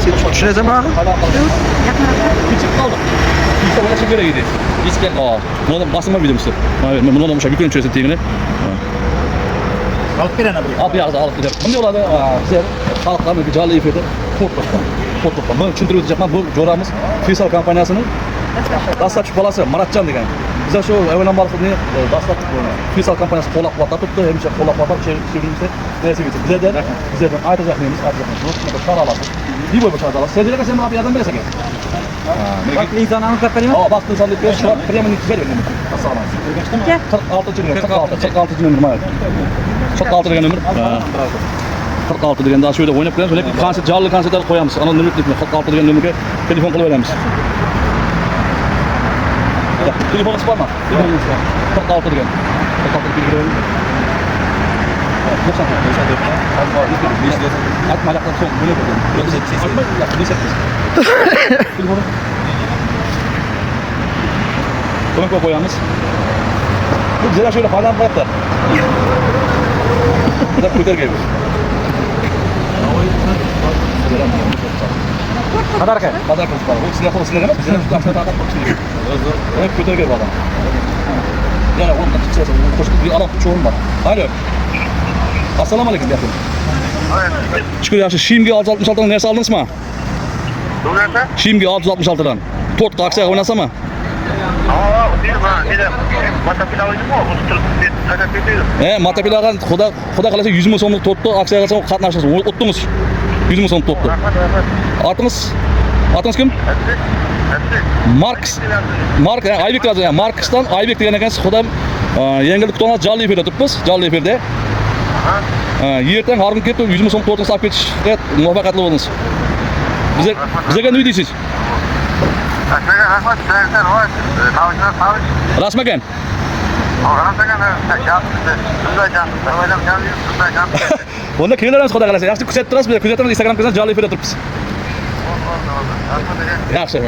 Sen düşünesem abi. Küçük kaldı. İşte bana şekere gidi. İsken bunu basınma biliyor musun? Hayır, ben bunu olmamışa bir gün çözüm tingini. Alıp gelen abi. Abi yazdı alıp gider. Şimdi olada bize halkların bir canlı ifade Portok'ta. Ben çünkü diyeceğim bu coramız Fisal kampanyasının dastlapçı balası Maratcan degan. Bize şu evvelen balıkını dastlapçı Fisal kampanyası kolak vatat tuttu. Hemşe kolak vatat çevirmişse neyse geçti. Bize de aytacak neyimiz Bu çağrı alasın. Bir boy bu çağrı alasın. Sen sen abi yardım verirsen. Bak insan anlatır benim. Bak insan bir şu an premium ver benim. Nasıl alamazsın? 46 numara 46 numara. 46 degan numara. 46 degan daha şöyle oynayıp koyalım. Şöyle konsert, canlı konsertler koyalım. Ana numara 46 degan numara telefon kılıp veremiz. Telefonu sıkma. 46 degan. 46 degan. Atma ayakları son. Böyle koyalım. Bunu koyalım. Bu güzel şöyle falan bırak da. Bu da kudur gibi. Kadar kay? Kadar kay. Bu silah olsun demez. Silah tutan sana atak bakıyor. Evet kudur gibi adam. Yani onun da çıkacağız. Koştuk bir Arap çoğun var. Alo. Assalamu alaikum yakın. Şükür yaxşı. Şimgi 666'dan neresi aldınız mı? Nerede? Şimgi 666'dan. Tort kalksak oynasa mı? Değil mi? Bir de matapila oyunu mu? Matapilaga Xudo kalasa 100 ming so'mlik to'pni aksiyaga qilsam qatnashasiz. O'tdingiz. 100 ming so'mlik to'pni. Atingiz kim? Mark Aybek yozgan. Marksdan Aybek degan ekansiz. Xudo yangilik kutib jonli efirda turibmiz. Jonli efirda. Ertaga har kun kelib 100 ming so'mlik to'pni olib ketishga muvaffaqiyatli bo'ldingiz. Bizga nima deysiz? Rasmagan. Onda keyinlarimiz Xudo kalasa. Yaxshi kuzatib turasiz. Biz kuzatamiz. Instagram kanalida jonli efirda turibmiz. Yaxshi.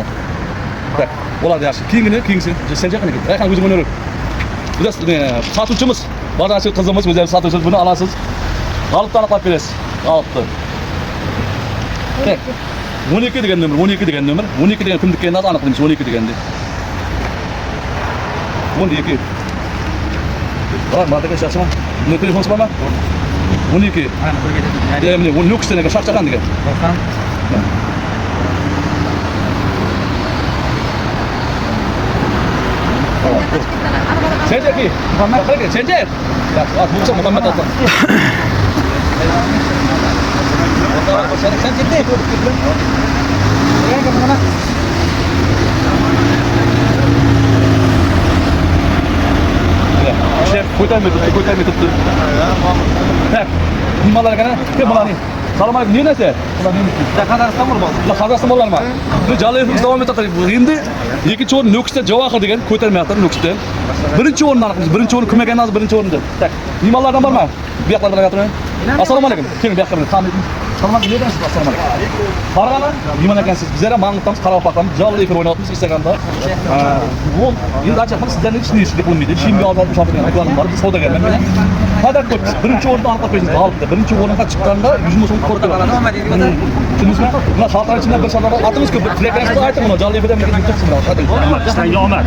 Bo'ladi yaxshi. Keyingisi sen jaqqa ketdi. Rayhan o'zim o'ynayver. Biz sotuvchimiz. Ba'zi qizimiz o'zlari sotuvchi buni olasiz. G'olibni aniqlab berasiz. G'olibni. 12 degan nomer, 12 degan nomer. 12 degan kimniki endi aniqlaymiz 12 deganda. 12. Bak, mataga shaxsan. Ne telefon sıkma 12. Yani bu lüks degan shaxsan degan. Sence ki? Muhammed Kırık, sence? Ya, bu Muhammed Atlan. Sen ciddi. İşte koytan tuttu. Hep. Nimalar kana? Kim bular? Salam aleyküm. Niye neyse? Qozog'iston bo'ldi. Qozog'iston bo'larmi? Bu Jaliyevimiz davom etadi. Endi ikkinchi o'rin Nukusda Javohir degan ko'tarmayapti Nukusda. Birinchi o'rinni aniqlaymiz. Birinchi o'rin kim ekanini birinchi o'rinda. Tak. Nimalardan bormi? Bu yoqlar bilan gapirmayman. Assalomu alaykum. Keling bu yoqqa bilan. Salom alaykum. Assalomu alaykum. Qarag'ana, nima ekansiz? Bizlar ham ma'lumotlarimiz qarab boqamiz. Jonli efir o'ynayapmiz Instagramda. Bu endi achchiq sizlarning hech nima deb bo'lmaydi. Shimga olib shopirgan reklama bor. Biz savdogarlar. Qadar ko'p. Birinchi o'rinni aniqlab qo'yasiz. G'olibda. Birinchi o'ringa chiqqanda 100 ming so'm ko'rib oladi. Tushundingizmi? Mana xalqlar ichidan bir savdolar atimiz ko'p. Telekanalda ayting buni. Jonli efirda menga yutuqsizlar. Sizlarga omad.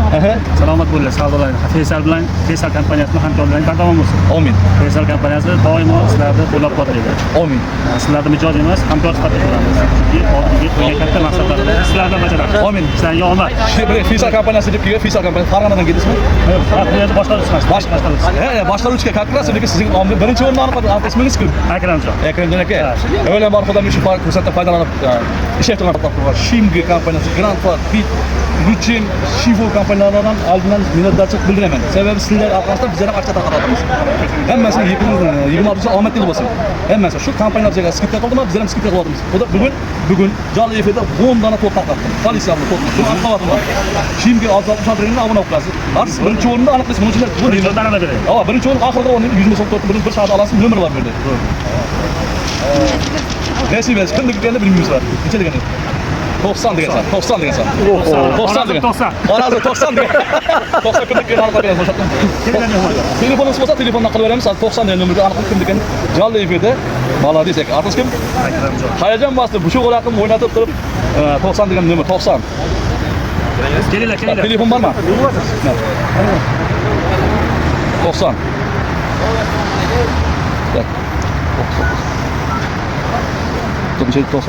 Salomat bo'linglar. Savdolar Faysal bilan Faysal kompaniyasining hamkorligi bardavom bo'lsin. Amin. Faysal kompaniyasi doimo sizlarni qo'llab-quvvatlaydi. Amin. Sizlarni mijoz emas, hamkor sifatida qilamiz. Chunki oldingi qo'ygan katta maqsadlarni sizlardan bajaramiz. Amin. Sizlarga omad. Fisal kompaniyasi deb kelgan, Fisal kompaniyasi Farg'onadan keldingizmi? Bu boshqaruvchi emas. Boshqaruvchiga qarqirasiz, lekin sizning birinchi o'rinni aniqlab, ismingiz kim? Akramjon. Akramjon aka. Avvalo marhaban shu fursatdan foydalanib ish aytgan Shimgi kompaniyasi, Grand Park, Fit, Luchin, Shivo kompaniyalaridan oldindan minnatdorchilik bildiraman. Sababi sizlar orqasida bizlar ham aqcha tarqatamiz. Hammasi 26 omad yil bo'lsin. Hammasi shu kompaniyalarga skidka qildimi, bizlar ham skidka qilyapmiz. Bugun jonli efirda 10 dona to'p tarqatdim. Politsiyani to'p. Shuni aniqlayapman. Shimgi 66 ringni obuna bo'lasiz. Siz birinchi o'rinni aniqlaysiz. Buning uchun bu ringdan ana beradi. Birinchi o'rin oxirgi o'rin 100 ming so'm to'p bir soat olasiz, nomer bor bu yerda. Nasib etsin, kimniki endi bilmaymiz var. Necha degan? 90 degan. 90 degan. 90 degan. 90. Xorazm 90 degan. 90 kunlik aniqlab beramiz o'sha. Telefonimiz bo'lsa telefondan qilib beramiz. 90 degan nomerga aniqlab kim degan. Jonli efirda. Молодец aka. Atingiz kim? Akramjon. Hayajon bosdi. Bu shu raqam o'ynatib turib 90 degan nomer 90. Kelinglar. Telefon bormi? 90. Tak. 94.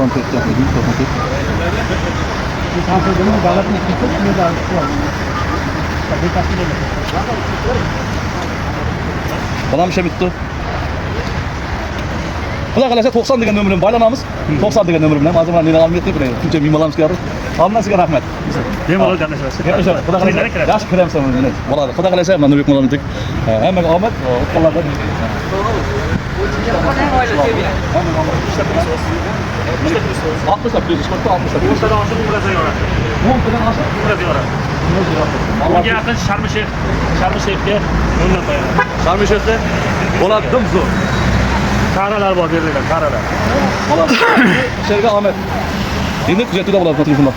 Balam işe bitti. Xudo qalasa 90 degan nomer bilan baylanamiz. 90 degan nomer bilan hozir meni olib ketib turadi. Shuncha mehmonlarimiz keldi. Almasiga rahmat. Bemalol gaplashasiz. Xudo qalasa yaxshi kiramsan meni. Bo'ladi. Xudo qalasa mana Nurek mo'lamindik. Hammaga omad, o'tqonlarga. Unga yaqin Sharm-Sheyxga o'ynab qo'yadi. Sharm-Sheyxda bo'ladi zo'r. Qaralar bor berilgan, qaralar. Bo'ladi. Sherga omad. Endi kuzatuvda bo'ladi telefonlar.